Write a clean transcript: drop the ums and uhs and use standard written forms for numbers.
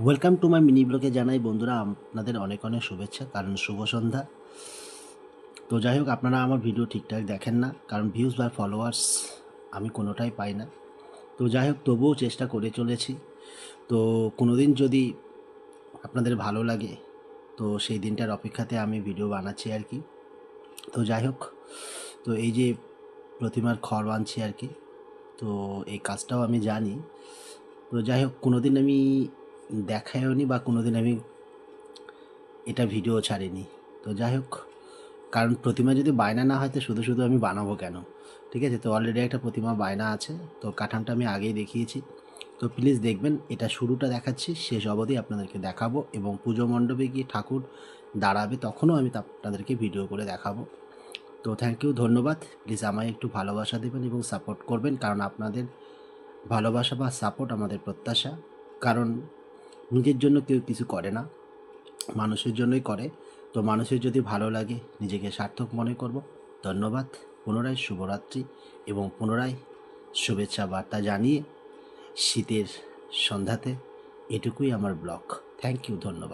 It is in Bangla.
ওয়েলকাম টু মাই মিনি ব্লগে জানাই বন্ধুরা আপনাদের অনেক অনেক শুভেচ্ছা, কারণ শুভ সন্ধ্যা। তো যাই হোক, আপনারা আমার ভিডিও ঠিকঠাক দেখেন না, কারণ ভিউজ বা ফলোয়ার্স আমি কোনোটাই পাই না। তো যাই হোক, তবুও চেষ্টা করে চলেছি। তো কোনো দিন যদি আপনাদের ভালো লাগে, তো সেই দিনটার অপেক্ষাতে আমি ভিডিও বানাচ্ছি আর কি। তো যাই হোক, তো এই যে প্রতিমার খড় বানছি আর কি, তো এই কাজটাও আমি জানি। তো যাই হোক, কোনো দিন আমি দেখাইওনি বা কোনো দিন আমি এটা ভিডিও ছাড়িনি। তো যাই হোক, কারণ প্রতিমা যদি বায়না না হয় তো শুধু শুধু আমি বানাবো কেন? ঠিক আছে, তো অলরেডি একটা প্রতিমা বায়না আছে, তো কাঠামটা আমি আগেই দেখিয়েছি। তো প্লিজ দেখবেন, এটা শুরুটা দেখাচ্ছি, শেষ অবধি আপনাদেরকে দেখাবো, এবং পুজো মণ্ডপে গিয়ে ঠাকুর দাঁড়াবে তখনও আমি আপনাদেরকে ভিডিও করে দেখাবো। তো থ্যাংক ইউ, ধন্যবাদ। প্লিজ আমায় একটু ভালোবাসা দেবেন এবং সাপোর্ট করবেন, কারণ আপনাদের ভালোবাসা বা সাপোর্ট আমাদের প্রত্যাশা। কারণ নিজের জন্য কেউ কিছু করে না, মানুষের জন্যই করে। তো মানুষের যদি ভালো লাগে, নিজেকে সার্থক মনে করব। ধন্যবাদ। পুনরায় শুভরাত্রি এবং পুনরায় শুভেচ্ছা বার্তা জানিয়ে শীতের সন্ধ্যাতে এটুকুই আমার ব্লগ। থ্যাংক ইউ, ধন্যবাদ।